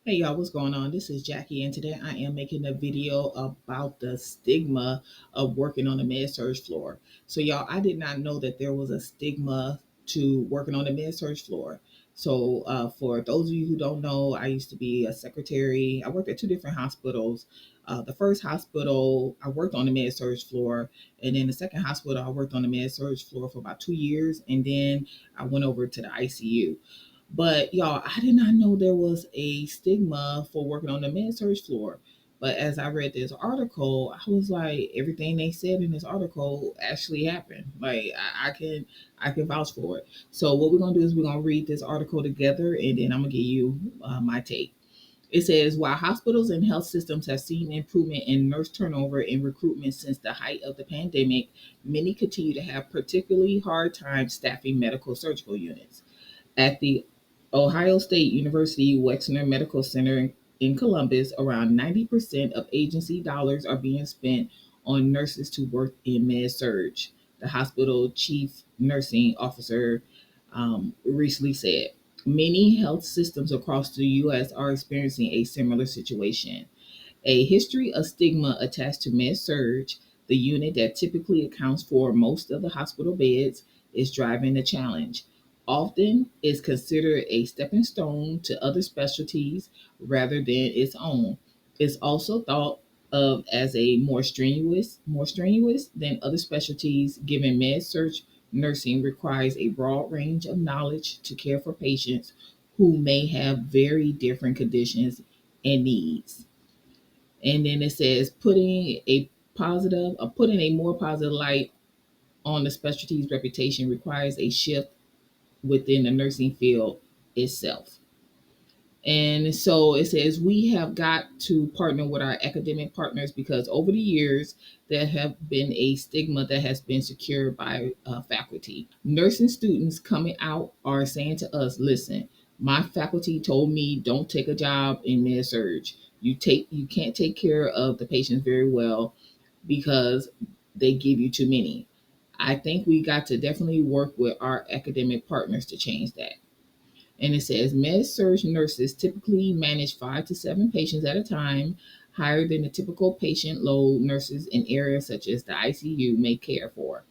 Hey y'all, what's going on? This is Jackie, and today I am making a video about the stigma of working on the med surge floor. So, y'all, I did not know that there was a stigma to working on the med surge floor. So, for those of you who don't know, I used to be a secretary. I worked at two different hospitals. The first hospital, I worked on the med surge floor, and then the second hospital, I worked on the med surge floor for about 2 years, and then I went over to the ICU. But y'all, I did not know there was a stigma for working on the med surg floor. But as I read this article, I was like, everything they said in this article actually happened. Like I can vouch for it. So what we're gonna do is we're gonna read this article together, and then I'm gonna give you my take. It says, while hospitals and health systems have seen improvement in nurse turnover and recruitment since the height of the pandemic, many continue to have particularly hard time staffing medical surgical units. At the Ohio State University Wexner Medical Center in Columbus, around 90% of agency dollars are being spent on nurses to work in Med Surg, the hospital chief nursing officer recently said. Many health systems across the U.S. are experiencing a similar situation. A history of stigma attached to Med Surg, the unit that typically accounts for most of the hospital beds, is driving the challenge. Often is considered a stepping stone to other specialties rather than its own. It's also thought of as a more strenuous than other specialties, given Med Surg nursing requires a broad range of knowledge to care for patients who may have very different conditions and needs. And then it says putting a more positive light on the specialty's reputation requires a shift within the nursing field itself. And so it says we have got to partner with our academic partners because over the years there have been a stigma that has been secured by faculty. Nursing students coming out are saying to us, "Listen, my faculty told me don't take a job in med surg. You can't take care of the patients very well because they give you too many." I think we got to definitely work with our academic partners to change that. And it says med surg nurses typically manage 5 to 7 patients at a time, higher than the typical patient load nurses in areas such as the ICU may care for.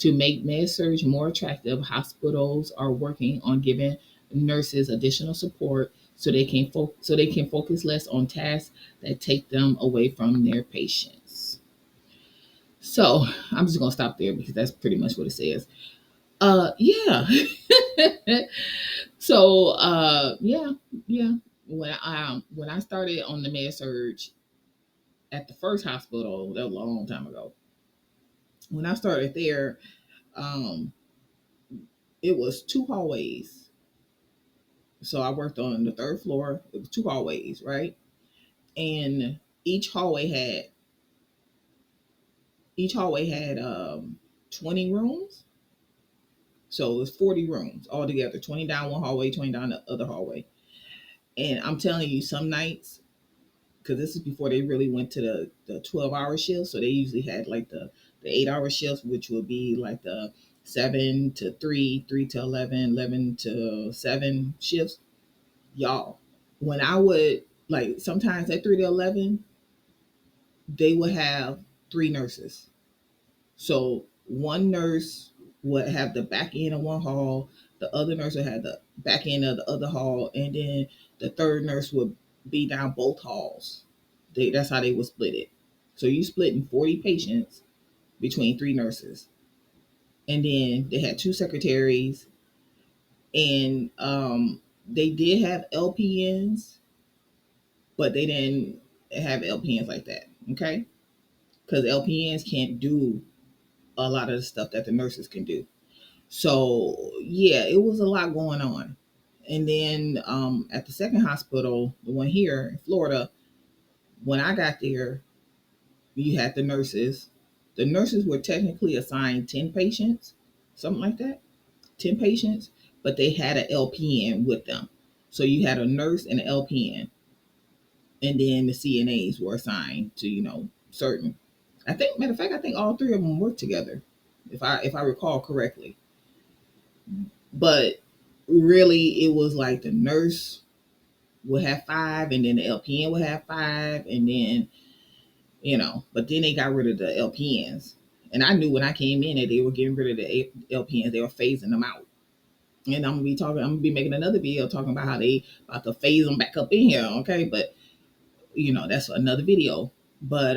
To make med surg more attractive, hospitals are working on giving nurses additional support so they can focus less on tasks that take them away from their patients. So I'm just gonna stop there because that's pretty much what it says. Yeah. So yeah. When I started on the med surge at the first hospital, that was a long time ago. When I started there, um, it was two hallways. So I worked on the third floor. It was two hallways, right? And each hallway had 20 rooms. So it was 40 rooms altogether, 20 down one hallway, 20 down the other hallway. And I'm telling you, some nights, because this is before they really went to the 12-hour shifts. So they usually had like the 8-hour shifts, which would be like the 7 to 3, 3 to 11, 11 to 7 shifts. Y'all, when I would, like, sometimes at 3 to 11, they would have three nurses. So one nurse would have the back end of one hall, the other nurse would have the back end of the other hall, and then the third nurse would be down both halls. That's how they would split it. So you splitting 40 patients between three nurses. And then they had two secretaries, and they did have LPNs, but they didn't have LPNs like that. Okay? Because LPNs can't do a lot of the stuff that the nurses can do. So yeah, it was a lot going on. And then at the second hospital, the one here in Florida, when I got there, you had the nurses. The nurses were technically assigned 10 patients, something like that, 10 patients, but they had an LPN with them. So you had a nurse and an LPN, and then the CNAs were assigned to, certain. I think, matter of fact, I think all three of them worked together, if I recall correctly. But really, it was like the nurse. would have five, and then the LPN would have five, and then but then they got rid of the LPNs. And I knew when I came in that they were getting rid of the LPNs, they were phasing them out. And I'm gonna be making another video talking about how they about to phase them back up in here, okay? But that's another video. But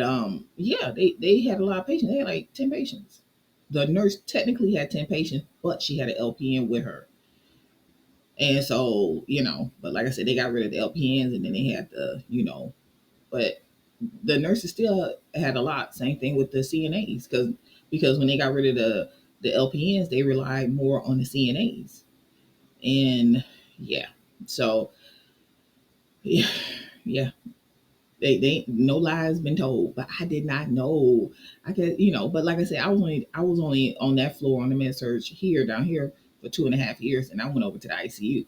yeah, they had a lot of patients. They had like 10 patients. The nurse technically had 10 patients, but she had an LPN with her. And so, but like I said, they got rid of the LPNs, and then they had but the nurses still had a lot. Same thing with the CNAs, because when they got rid of the LPNs, they relied more on the CNAs. And yeah, so yeah, yeah, they no lies been told, but I did not know. I could, but like I said, I was only on that floor on the Med Surg here down here for 2.5 years, and I went over to the ICU.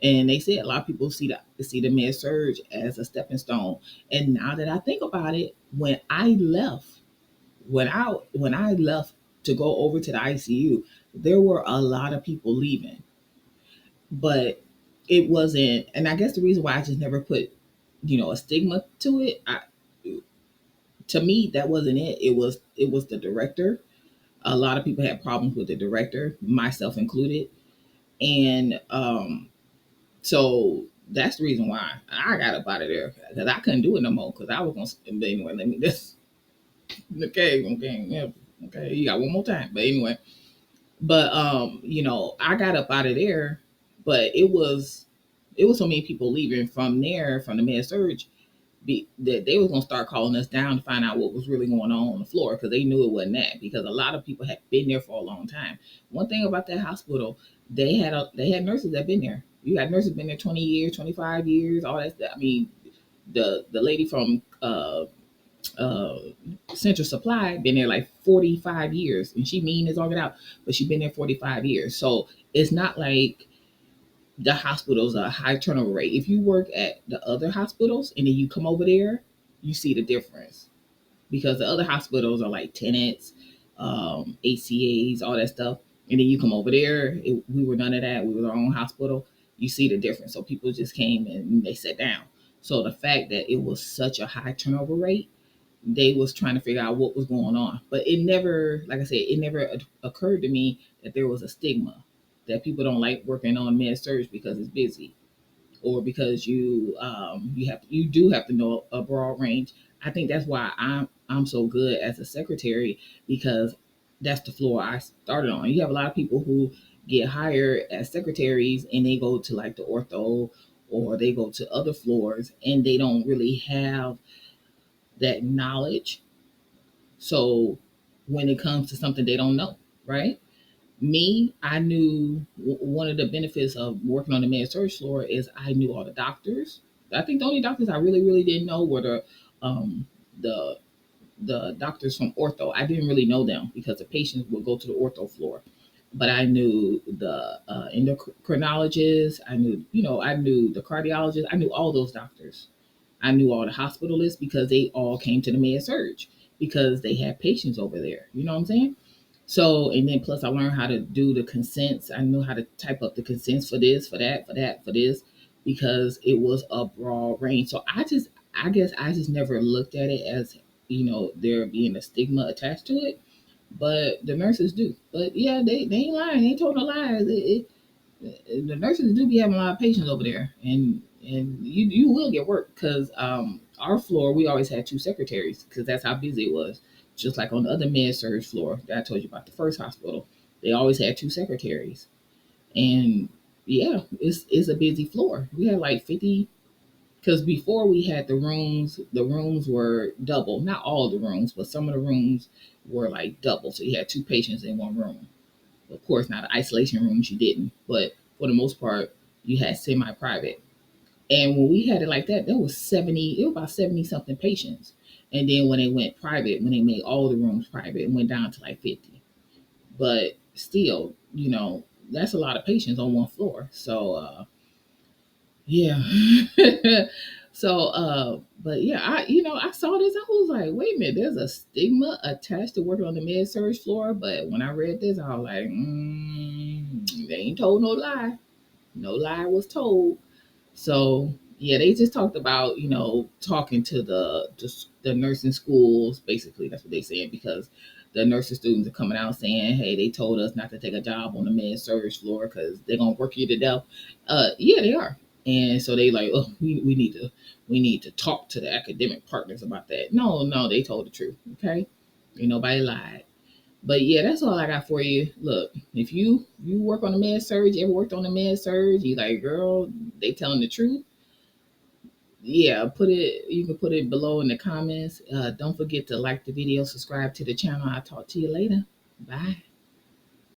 And they said a lot of people see the Med Surg as a stepping stone. And now that I think about it, when I left to go over to the ICU, there were a lot of people leaving, but it wasn't. And I guess the reason why I just never put a stigma to it, to me that wasn't it. It was the director. A lot of people had problems with the director, myself included, and so that's the reason why I got up out of there, because I couldn't do it no more, because I was gonna. But anyway, let me just okay, yeah, okay, you got one more time. But anyway, but I got up out of there, but it was so many people leaving from there, from the Med Surg, that they was gonna start calling us down to find out what was really going on the floor, because they knew it wasn't that, because a lot of people had been there for a long time. One thing about that hospital, they had nurses that been there. You got nurses been there 20 years, 25 years, all that stuff. I mean, the lady from uh Central Supply been there like 45 years, and she mean as all get out, but she been there 45 years. So it's not like the hospitals are a high turnover rate. If you work at the other hospitals and then you come over there, you see the difference, because the other hospitals are like tenants, ACAs, all that stuff. And then you come over there, we were none of that. We were our own hospital. You see the difference. So people just came and they sat down. So the fact that it was such a high turnover rate, they was trying to figure out what was going on. But it never, like I said, it never occurred to me that there was a stigma, that people don't like working on Med Surg because it's busy, or because you do have to know a broad range. I think that's why I'm so good as a secretary, because that's the floor I started on. You have a lot of people who get hired as secretaries, and they go to like the ortho, or they go to other floors, and they don't really have that knowledge. So when it comes to something they don't know, right? Me, I knew one of the benefits of working on the Med Surg floor is I knew all the doctors. I think the only doctors I really, really didn't know were um, the the doctors from ortho. I didn't really know them because the patients would go to the ortho floor. But I knew the endocrinologists. I knew the cardiologists. I knew all those doctors. I knew all the hospitalists, because they all came to the Med Surg because they had patients over there. You know what I'm saying? So, and then plus I learned how to do the consents. I knew how to type up the consents for this, for that, for that, for this, because it was a broad range. So I guess I just never looked at it as, there being a stigma attached to it, but the nurses do. But yeah, they ain't lying. They ain't told no lies. The nurses do be having a lot of patients over there, and you will get work, because our floor, we always had two secretaries, because that's how busy it was. Just like on the other Med Surg floor that I told you about, the first hospital, they always had two secretaries. And yeah, it's a busy floor. We had like 50, because before we had the rooms were double. Not all the rooms, but some of the rooms were like double, so you had two patients in one room. Of course, not isolation rooms, you didn't, but for the most part, you had semi-private. And when we had it like that, there was 70, it was about 70 something patients. And then when they went private, when they made all the rooms private, it went down to like 50. But still, that's a lot of patients on one floor. So, yeah. So, but yeah, I saw this. I was like, wait a minute, there's a stigma attached to working on the Med Surg floor. But when I read this, I was like, they ain't told no lie. No lie was told. So Yeah, they just talked about, talking to the nursing schools. Basically, that's what they said, because the nursing students are coming out saying, "Hey, they told us not to take a job on the med surge floor because they're gonna work you to death." Yeah, they are, and so they like, "Oh, we need to talk to the academic partners about that." No, no, they told the truth. Okay, ain't nobody lied. But yeah, that's all I got for you. Look, if you work on the med surge, ever worked on the med surge, you like, girl, they telling the truth. Yeah, you can put it below in the comments. Don't forget to like the video, subscribe to the channel. I'll talk to you later. Bye.